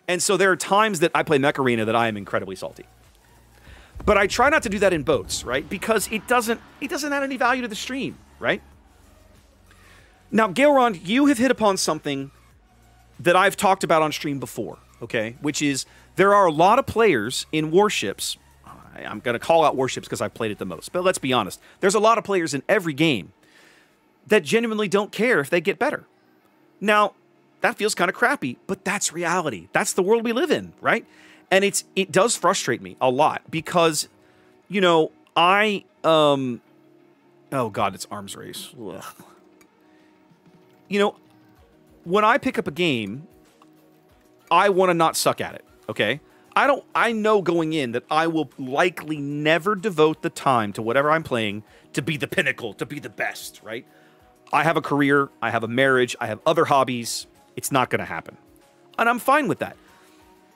And so there are times that I play Mech Arena that I am incredibly salty. But I try not to do that in boats, right? Because it doesn't add any value to the stream, right? Now, Gaelron, you have hit upon something that I've talked about on stream before, okay? Which is there are a lot of players in Warships. I'm going to call out Warships because I've played it the most. But let's be honest. There's a lot of players in every game that genuinely don't care if they get better. Now, that feels kind of crappy, but that's reality. That's the world we live in, right? And it does frustrate me a lot because, you know, oh God, it's arms race. Ugh. You know, when I pick up a game, I want to not suck at it, okay? I know going in that I will likely never devote the time to whatever I'm playing to be the pinnacle, to be the best, right? I have a career, I have a marriage, I have other hobbies. It's not going to happen. And I'm fine with that.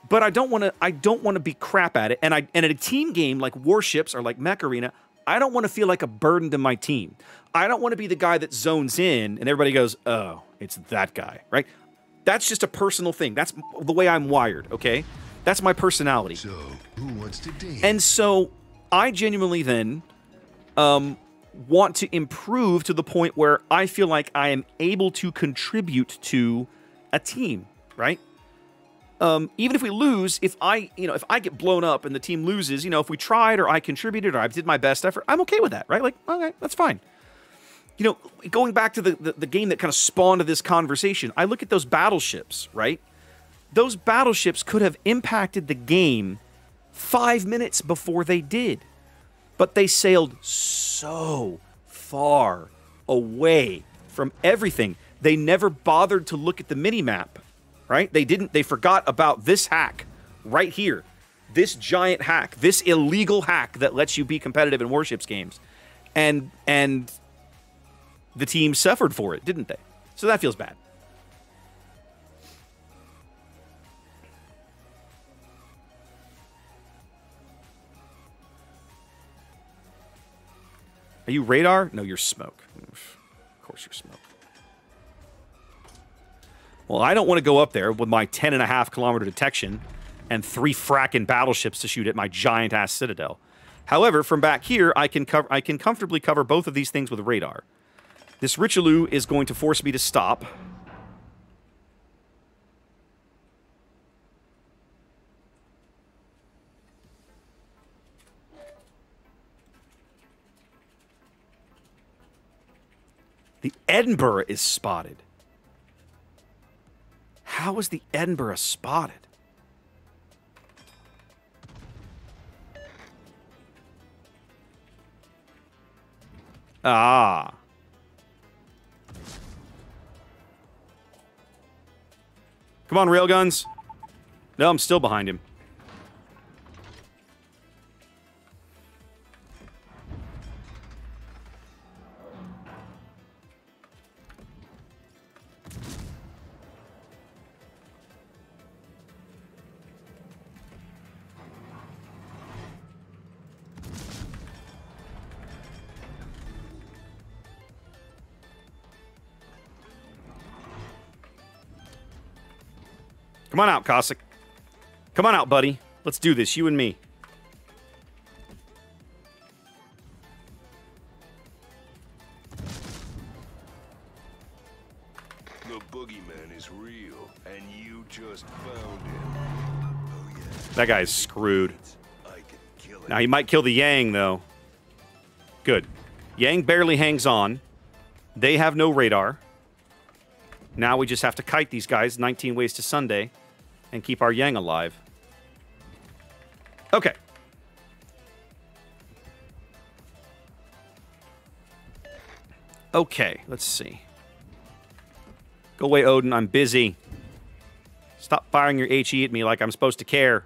But I don't want to be crap at it. And in a team game like Warships or like Mech Arena, I don't want to feel like a burden to my team. I don't want to be the guy that zones in and everybody goes, "Oh, it's that guy," right? That's just a personal thing. That's the way I'm wired, okay? That's my personality. So, who wants to date? And so I genuinely then want to improve to the point where I feel like I am able to contribute to a team, right? Even if we lose, if I get blown up and the team loses, if we tried or I contributed or I did my best effort, I'm okay with that, right? Like, okay, that's fine. Going back to the game that kind of spawned this conversation, I look at those battleships, right? Those battleships could have impacted the game 5 minutes before they did. But they sailed so far away from everything. They never bothered to look at the mini-map, right? They forgot about this hack right here. This giant hack, this illegal hack that lets you be competitive in Warships games. And the team suffered for it, didn't they? So that feels bad. Are you radar? No, you're smoke. Of course you're smoke. Well, I don't want to go up there with my 10.5 kilometer detection and 3 frackin' battleships to shoot at my giant-ass citadel. However, from back here, I can comfortably cover both of these things with radar. This Richelieu is going to force me to stop. The Edinburgh is spotted. How is the Edinburgh spotted? Ah. Come on, railguns. No, I'm still behind him. Come on out, Cossack. Come on out, buddy. Let's do this, you and me. The boogeyman is real, and you just found him. Oh, yeah. That guy's screwed. I can kill him. Now, he might kill the Yang, though. Good. Yang barely hangs on. They have no radar. Now we just have to kite these guys 19 ways to Sunday and keep our Yang alive. Okay. Okay, let's see. Go away, Odin. I'm busy. Stop firing your HE at me like I'm supposed to care.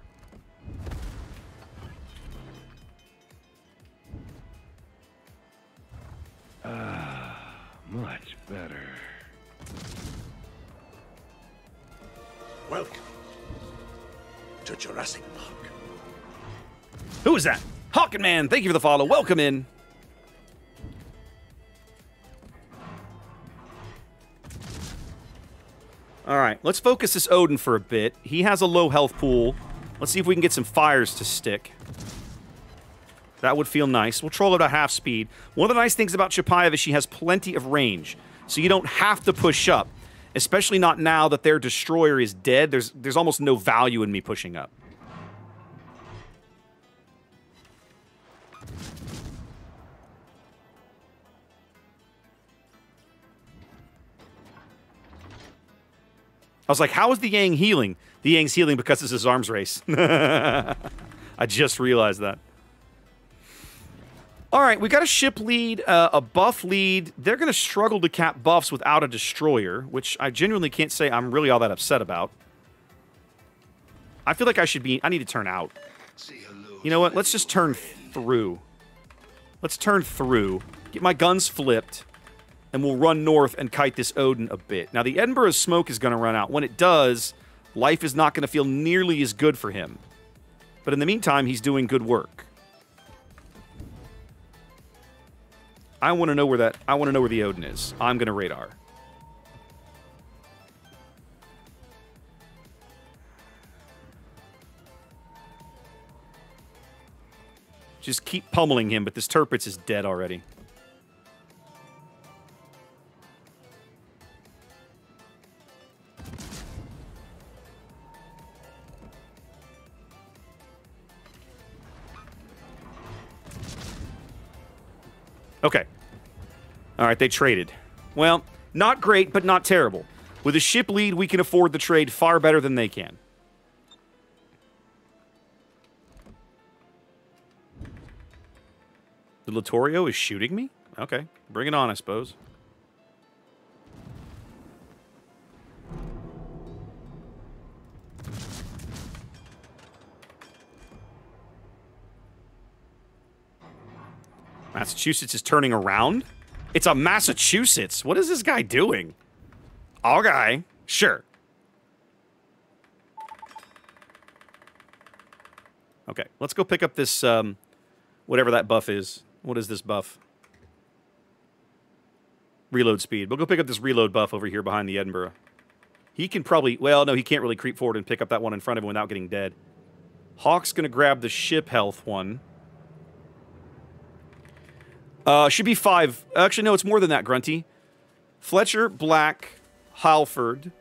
Much better. Welcome to Jurassic Park. Who is that? Hawkin Man, thank you for the follow. Welcome in. All right, let's focus this Odin for a bit. He has a low health pool. Let's see if we can get some fires to stick. That would feel nice. We'll troll it at half speed. One of the nice things about Chapayev is she has plenty of range, so you don't have to push up, especially not now that their destroyer is dead. There's almost no value in me pushing up. I was like, how is the Yang healing? The Yang's healing because it's his arms race. I just realized that. All right, we got a ship lead, a buff lead. They're going to struggle to cap buffs without a destroyer, which I genuinely can't say I'm really all that upset about. I feel like I need to turn out. You know what? Let's just turn through. Let's turn through. Get my guns flipped. And we'll run north and kite this Odin a bit. Now, the Edinburgh's smoke is going to run out. When it does, life is not going to feel nearly as good for him. But in the meantime, he's doing good work. I want to know where the Odin is. I'm going to radar. Just keep pummeling him, but this Tirpitz is dead already. Okay. All right, they traded. Well, not great, but not terrible. With a ship lead, we can afford the trade far better than they can. The Littorio is shooting me? Okay, bring it on, I suppose. Massachusetts is turning around? It's a Massachusetts. What is this guy doing? Okay, sure. Okay, let's go pick up this, whatever that buff is. What is this buff? Reload speed. We'll go pick up this reload buff over here behind the Edinburgh. He can probably... Well, no, he can't really creep forward and pick up that one in front of him without getting dead. Hawk's going to grab the ship health one. Should be 5. Actually, no, it's more than that, Grunty. Fletcher, Black, Halford,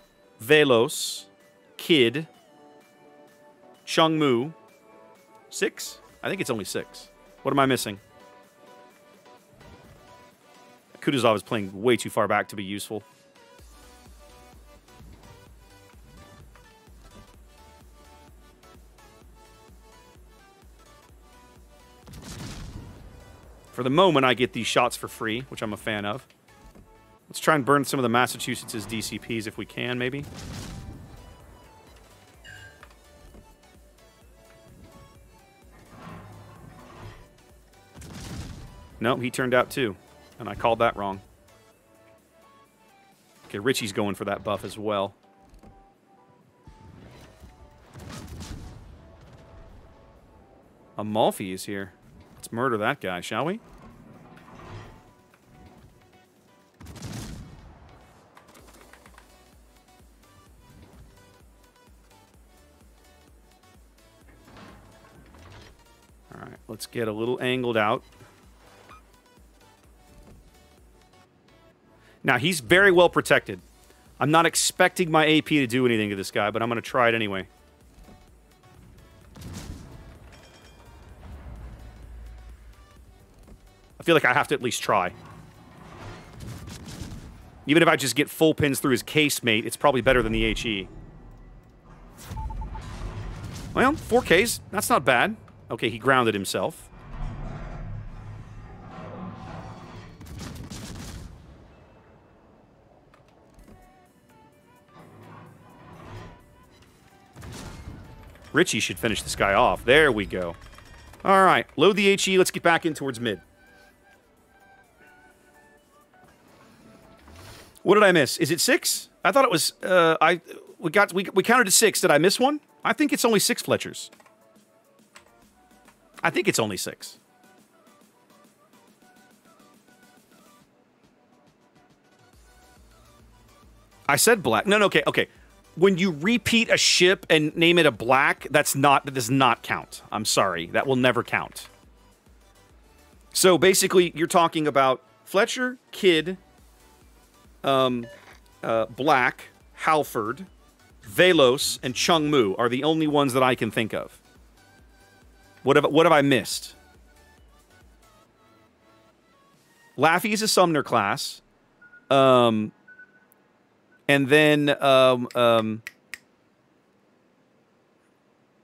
Velos, Kid, Chung Mu. 6? I think it's only 6. What am I missing? Kutuzov is playing way too far back to be useful. For the moment, I get these shots for free, which I'm a fan of. Let's try and burn some of the Massachusetts' DCPs if we can, maybe. No, he turned out too. And I called that wrong. Okay, Richie's going for that buff as well. Amalfi is here. Let's murder that guy, shall we? All right, let's get a little angled out. Now, he's very well protected. I'm not expecting my AP to do anything to this guy, but I'm going to try it anyway. I feel like I have to at least try. Even if I just get full pins through his casemate, it's probably better than the HE. Well, 4Ks. That's not bad. Okay, he grounded himself. Richie should finish this guy off. There we go. All right, load the HE. Let's get back in towards mid. What did I miss? Is it 6? I thought it was. We counted to 6. Did I miss one? I think it's only 6 Fletchers. I think it's only 6. I said black. No, okay. when you repeat a ship and name it a black, that does not count. I'm sorry. That will never count. So basically, you're talking about Fletcher, Kidd, Black, Halford, Velos, and Chung Mu are the only ones that I can think of. What have I missed? Laffy is a Sumner class. And then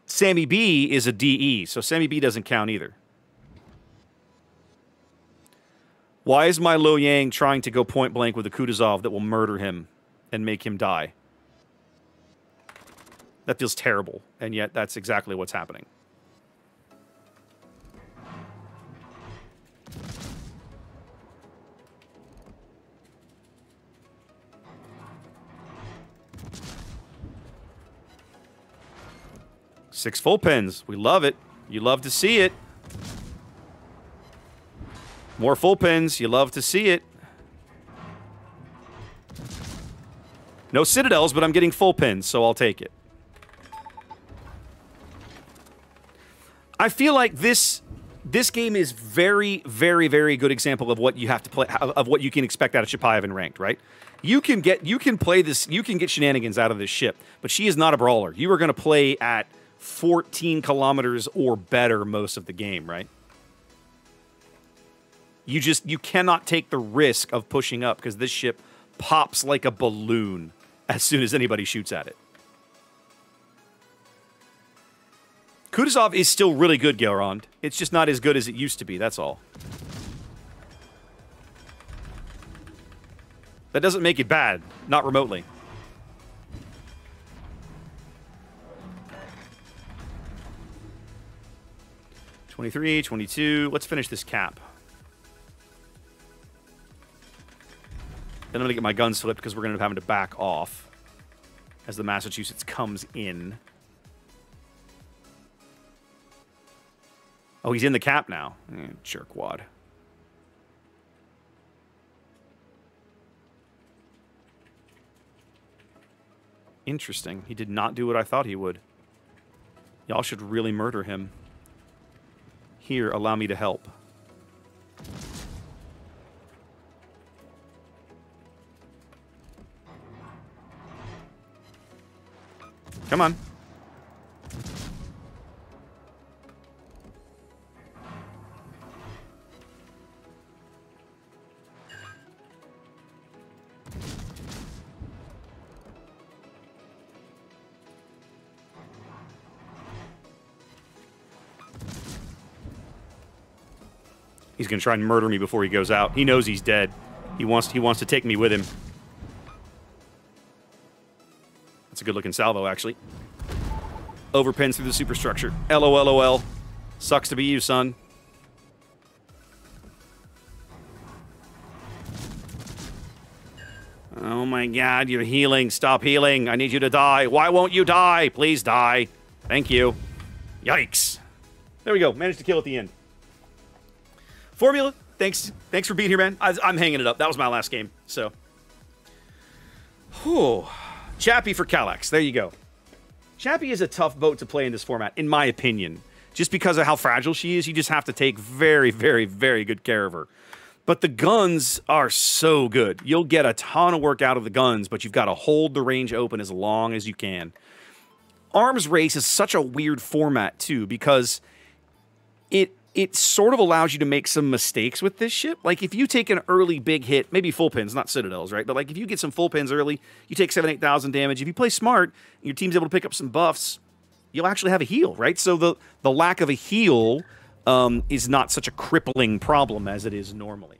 Sammy B is a DE, so Sammy B doesn't count either. Why is my Lo Yang trying to go point blank with a Kutuzov that will murder him and make him die? That feels terrible, and yet that's exactly what's happening. Six full pins. We love it. You love to see it. More full pins. You love to see it. No Citadels, but I'm getting full pins, so I'll take it. I feel like this game is very, very, very good example of what you have to play, of what you can expect out of Chapayev in ranked, right? You can play this, you can get shenanigans out of this ship, but she is not a brawler. You are going to play at 14 kilometers or better most of the game, right? You cannot take the risk of pushing up because this ship pops like a balloon as soon as anybody shoots at it. Kutuzov is still really good, Gelrond. It's just not as good as it used to be, that's all. That doesn't make it bad, not remotely. $23, $22. Let's finish this cap. Then I'm going to get my guns flipped because we're going to end up having to back off as the Massachusetts comes in. Oh, he's in the cap now. Jerkwad. Interesting. He did not do what I thought he would. Y'all should really murder him. Here, allow me to help. Come on. He's going to try and murder me before he goes out. He knows he's dead. He wants to take me with him. That's a good-looking salvo, actually. Overpins through the superstructure. LOLOL. Sucks to be you, son. Oh my god, you're healing. Stop healing. I need you to die. Why won't you die? Please die. Thank you. Yikes. There we go. Managed to kill at the end. Formula, thanks for being here, man. I'm hanging it up. That was my last game, so. Whew. Chappie for Kallax. There you go. Chappie is a tough boat to play in this format, in my opinion. Just because of how fragile she is, you just have to take very, very, very good care of her. But the guns are so good. You'll get a ton of work out of the guns, but you've got to hold the range open as long as you can. Arms Race is such a weird format, too, because it sort of allows you to make some mistakes with this ship. Like, if you take an early big hit, maybe full pins, not Citadels, right? But, like, if you get some full pins early, you take 7,000, 8,000 damage. If you play smart, and your team's able to pick up some buffs, you'll actually have a heal, right? So the lack of a heal is not such a crippling problem as it is normally.